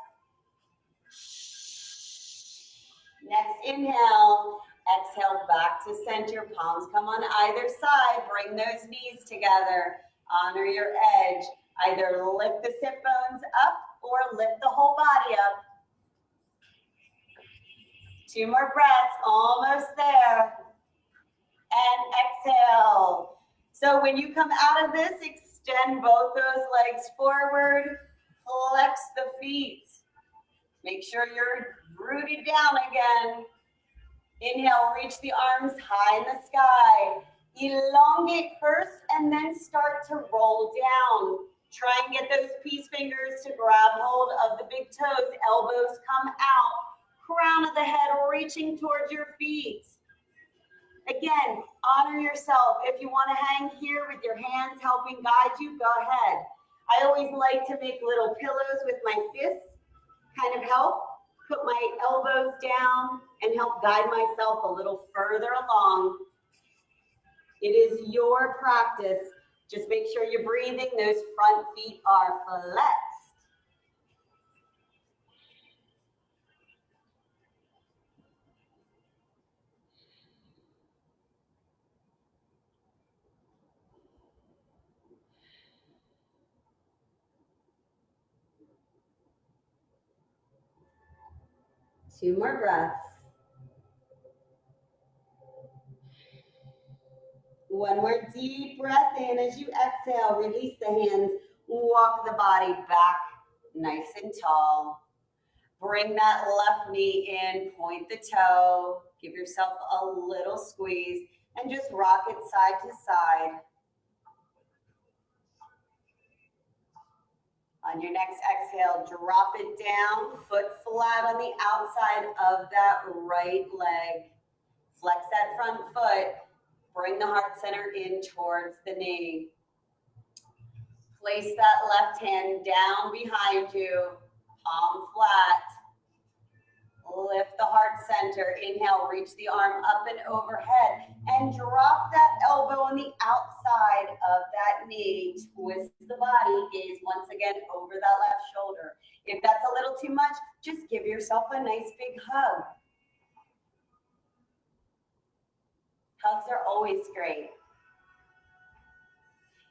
Next inhale, exhale back to center, palms come on either side, bring those knees together, honor your edge. Either lift the sit bones up or lift the whole body up. 2 more breaths, almost there. And exhale. So when you come out of this, extend both those legs forward, flex the feet. Make sure you're rooted down again. Inhale, reach the arms high in the sky. Elongate first and then start to roll down. Try and get those peace fingers to grab hold of the big toes. Elbows come out. Crown of the head reaching towards your feet. Again, honor yourself. If you want to hang here with your hands helping guide you, go ahead. I always like to make little pillows with my fists, kind of help. Put my elbows down and help guide myself a little further along. It is your practice. Just make sure you're breathing. Those front feet are flexed. Two more breaths. One more deep breath in. As you exhale, release the hands. Walk the body back nice and tall. Bring that left knee in, point the toe. Give yourself a little squeeze and just rock it side to side. On your next exhale, drop it down, foot flat on the outside of that right leg. Flex that front foot. Bring the heart center in towards the knee. Place that left hand down behind you, palm flat. Lift the heart center. Inhale, reach the arm up and overhead and drop that elbow on the outside of that knee. Twist the body, gaze once again over that left shoulder. If that's a little too much, just give yourself a nice big hug. Hugs are always great.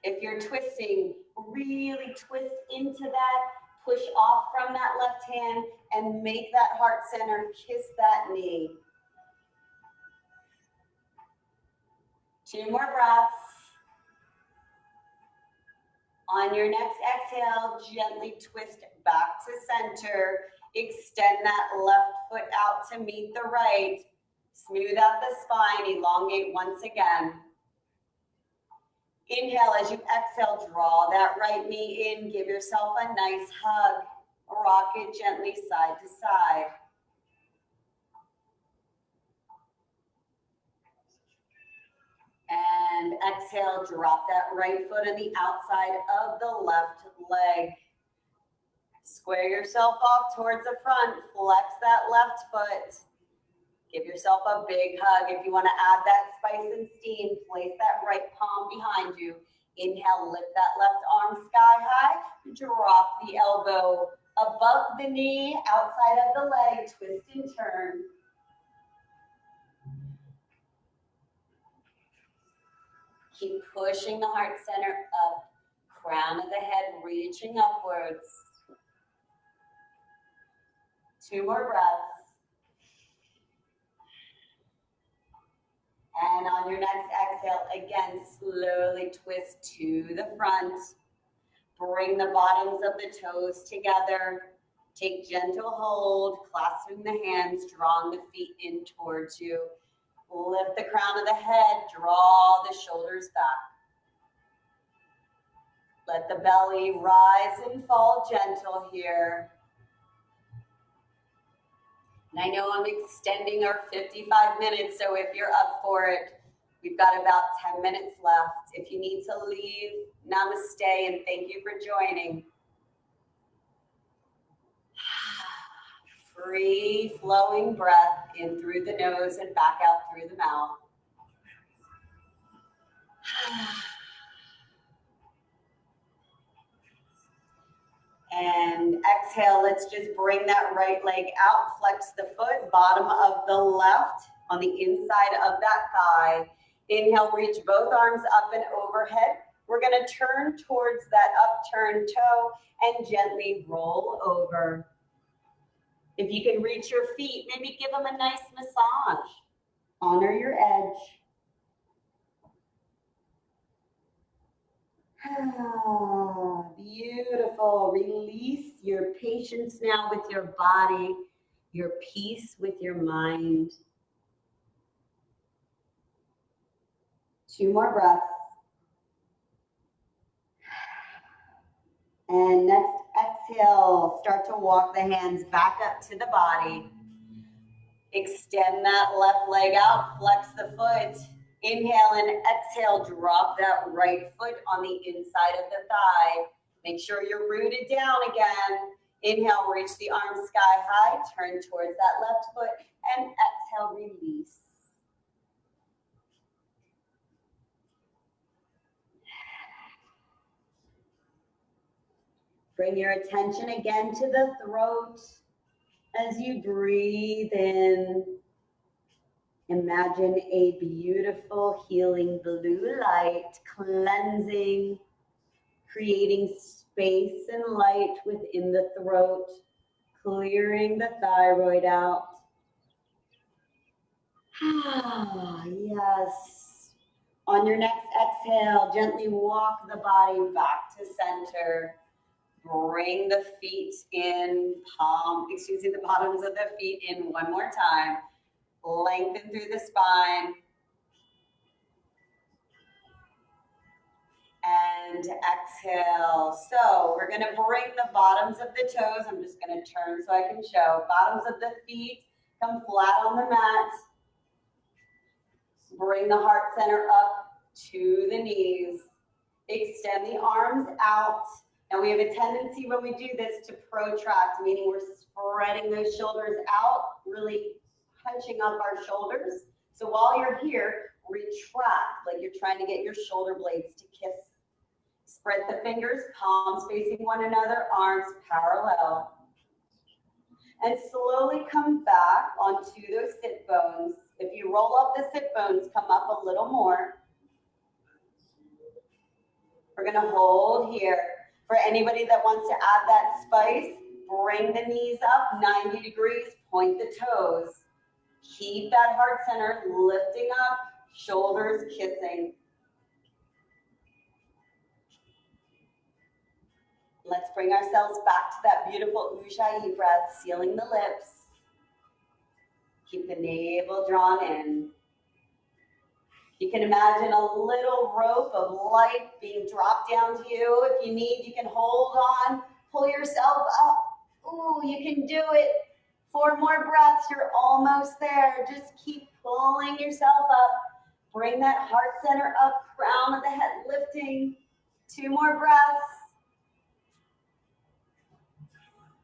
If you're twisting, really twist into that. Push off from that left hand and make that heart center kiss that knee. 2 more breaths. On your next exhale, gently twist back to center. Extend that left foot out to meet the right. Smooth out the spine, elongate once again. Inhale, as you exhale, draw that right knee in. Give yourself a nice hug. Rock it gently side to side. And exhale, drop that right foot on the outside of the left leg. Square yourself off towards the front. Flex that left foot. Give yourself a big hug. If you want to add that spice and steam, place that right palm behind you. Inhale, lift that left arm sky high. Drop the elbow above the knee, outside of the leg, twist and turn. Keep pushing the heart center up, crown of the head reaching upwards. 2 more breaths. And on your next exhale, again, slowly twist to the front. Bring the bottoms of the toes together. Take gentle hold, clasping the hands, drawing the feet in towards you. Lift the crown of the head, draw the shoulders back. Let the belly rise and fall gentle here. And I know I'm extending our 55 minutes, so if you're up for it, we've got about 10 minutes left. If you need to leave, namaste and thank you for joining. Free flowing breath in through the nose and back out through the mouth. And exhale, let's just bring that right leg out, flex the foot, bottom of the left on the inside of that thigh. Inhale, reach both arms up and overhead. We're gonna turn towards that upturned toe and gently roll over. If you can reach your feet, maybe give them a nice massage. Honor your edge. Beautiful. Release your patience now with your body, your peace with your mind. 2 more breaths. And next exhale, start to walk the hands back up to the body. Extend that left leg out, flex the foot. Inhale and exhale, drop that right foot on the inside of the thigh. Make sure you're rooted down again. Inhale, reach the arms sky high, turn towards that left foot, and exhale, release. Bring your attention again to the throat as you breathe in. Imagine a beautiful healing blue light cleansing, creating space and light within the throat, clearing the thyroid out. Yes. On your next exhale, gently walk the body back to center. Bring the feet in, the bottoms of the feet in one more time. Lengthen through the spine. And exhale. So we're gonna bring the bottoms of the toes. I'm just gonna turn so I can show. Bottoms of the feet come flat on the mat. Bring the heart center up to the knees. Extend the arms out. Now we have a tendency when we do this to protract, meaning we're spreading those shoulders out, really hunching up our shoulders. So while you're here, retract, like you're trying to get your shoulder blades to kiss. Spread the fingers, palms facing one another, arms parallel. And slowly come back onto those sit bones. If you roll up the sit bones, come up a little more. We're gonna hold here. For anybody that wants to add that spice, bring the knees up 90 degrees, point the toes. Keep that heart center lifting up, shoulders kissing. Let's bring ourselves back to that beautiful Ujjayi breath, sealing the lips. Keep the navel drawn in. You can imagine a little rope of light being dropped down to you. If you need, you can hold on, pull yourself up. Ooh, you can do it. 4 more breaths, you're almost there. Just keep pulling yourself up. Bring that heart center up, crown of the head lifting. 2 more breaths.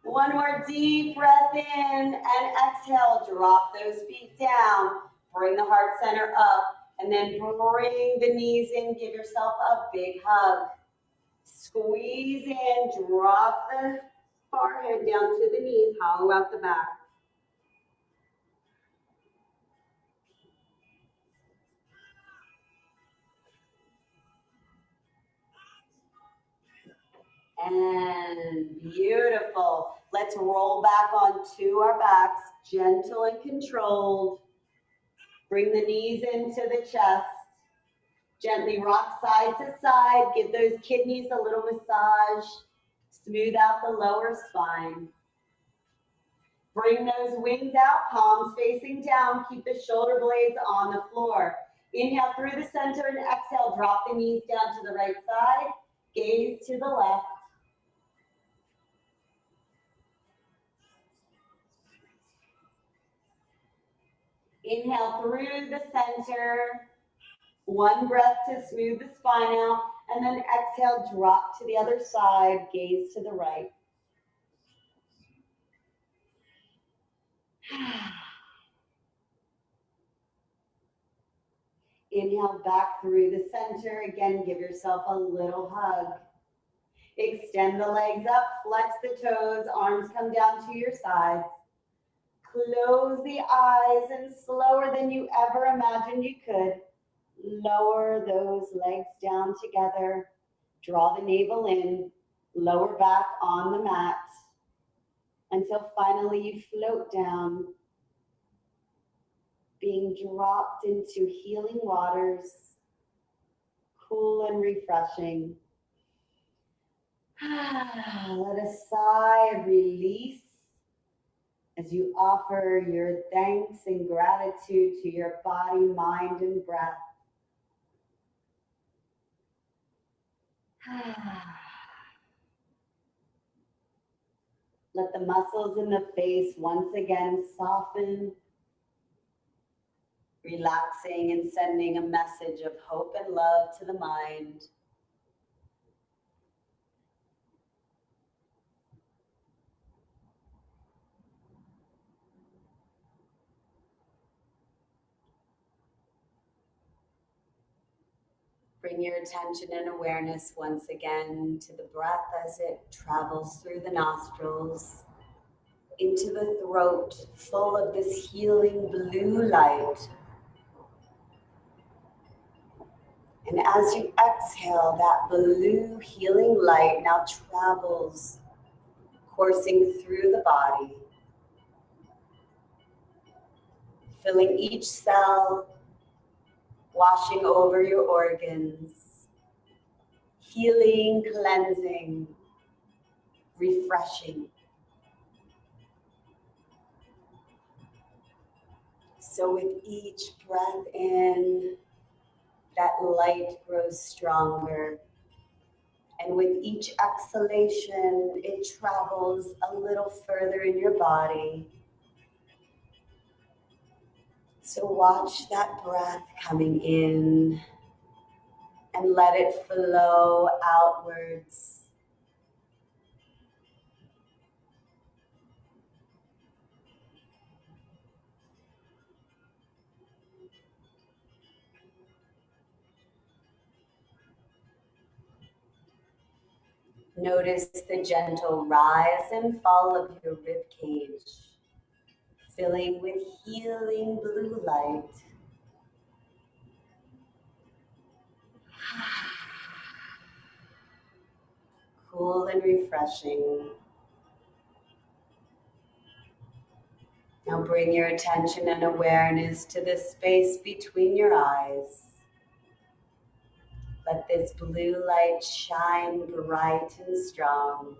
1 more deep breath in and exhale. Drop those feet down. Bring the heart center up And then bring the knees in, give yourself a big hug. Squeeze in, drop the forehead down to the knees, hollow out the back. And beautiful. Let's roll back onto our backs, gentle and controlled. Bring the knees into the chest. Gently rock side to side. Give those kidneys a little massage. Smooth out the lower spine. Bring those wings out, palms facing down. Keep the shoulder blades on the floor. Inhale through the center and exhale. Drop the knees down to the right side. Gaze to the left. Inhale through the center. One breath to smooth the spine out. And then exhale, drop to the other side. Gaze to the right. Inhale back through the center. Again, give yourself a little hug. Extend the legs up, flex the toes, arms come down to your sides. Close the eyes and slower than you ever imagined you could, lower those legs down together. Draw the navel in, lower back on the mat until finally you float down, being dropped into healing waters, cool and refreshing. Let a sigh of release as you offer your thanks and gratitude to your body, mind, and breath. Let the muscles in the face once again soften, relaxing and sending a message of hope and love to the mind. Bring your attention and awareness once again to the breath as it travels through the nostrils, into the throat, full of this healing blue light. And as you exhale, that blue healing light now travels, coursing through the body, filling each cell, washing over your organs, healing, cleansing, refreshing. So with each breath in, that light grows stronger. And with each exhalation, it travels a little further in your body. So watch that breath coming in and let it flow outwards. Notice the gentle rise and fall of your rib cage, filling with healing blue light. Cool and refreshing. Now bring your attention and awareness to the space between your eyes. Let this blue light shine bright and strong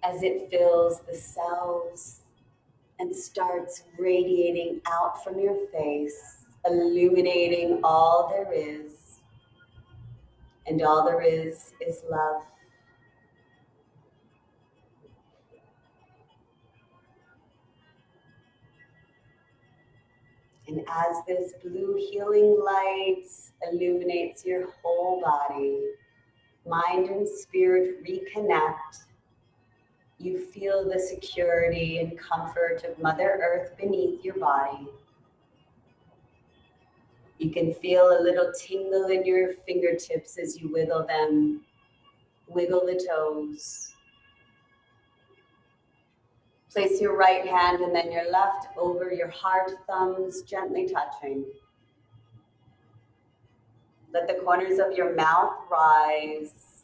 as it fills the cells and starts radiating out from your face, illuminating all there is. And all there is love. And as this blue healing light illuminates your whole body, mind and spirit reconnect. You feel the security and comfort of Mother Earth beneath your body. You can feel a little tingle in your fingertips as you wiggle them. Wiggle the toes. Place your right hand and then your left over your heart, thumbs gently touching. Let the corners of your mouth rise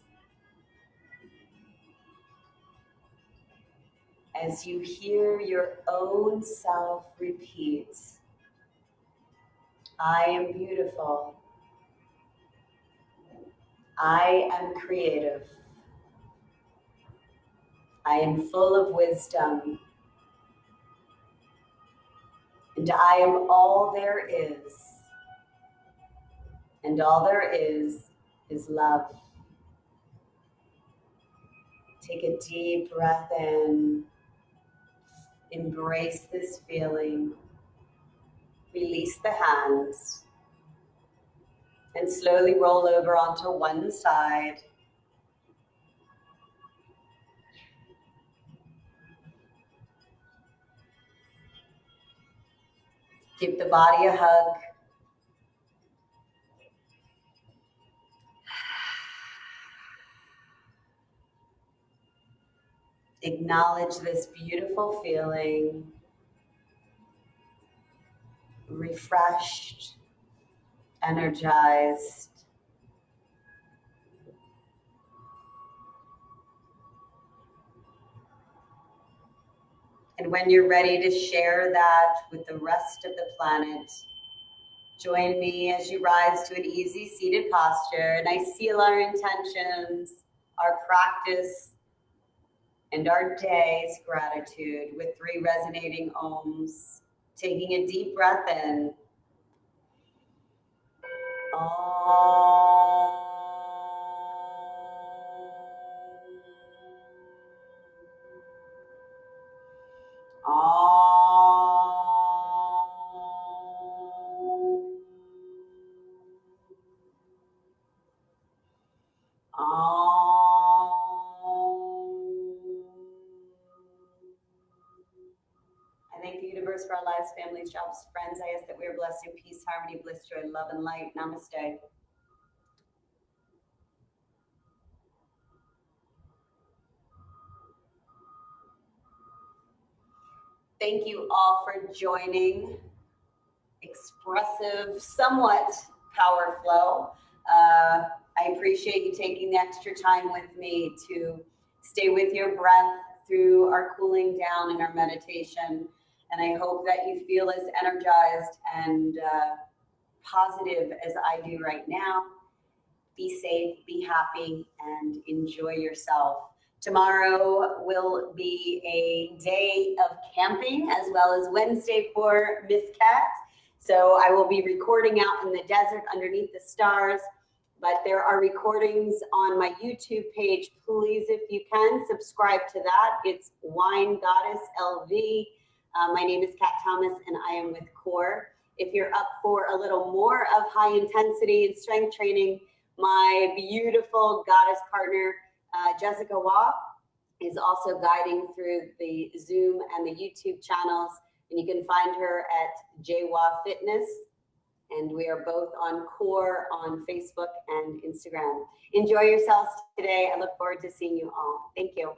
as you hear your own self repeat, I am beautiful. I am creative. I am full of wisdom. And I am all there is. And all there is love. Take a deep breath in. Embrace this feeling. Release the hands. And slowly roll over onto one side. Give the body a hug. Acknowledge this beautiful feeling. Refreshed, energized. And when you're ready to share that with the rest of the planet, join me as you rise to an easy seated posture. And I seal our intentions, our practice, and our day's gratitude with 3 resonating ohms. Taking a deep breath in. I thank the universe for our lives, families, jobs, friends. I ask that we are blessed in peace, harmony, bliss, joy, love, and light. Namaste. Thank you all for joining. Expressive, somewhat power flow. I appreciate you taking the extra time with me to stay with your breath through our cooling down and our meditation. And I hope that you feel as energized and positive as I do right now. Be safe, be happy, and enjoy yourself. Tomorrow will be a day of camping as well as Wednesday for Miss Cat. So I will be recording out in the desert underneath the stars, but there are recordings on my YouTube page. Please, if you can, subscribe to that. It's Wine Goddess LV. My name is Kat Thomas and I am with C.O.R.E. If you're up for a little more of high intensity and strength training, my beautiful goddess partner, Jessica Waugh, is also guiding through the Zoom and the YouTube channels. And you can find her at JWA Fitness. And we are both on C.O.R.E. on Facebook and Instagram. Enjoy yourselves today. I look forward to seeing you all. Thank you.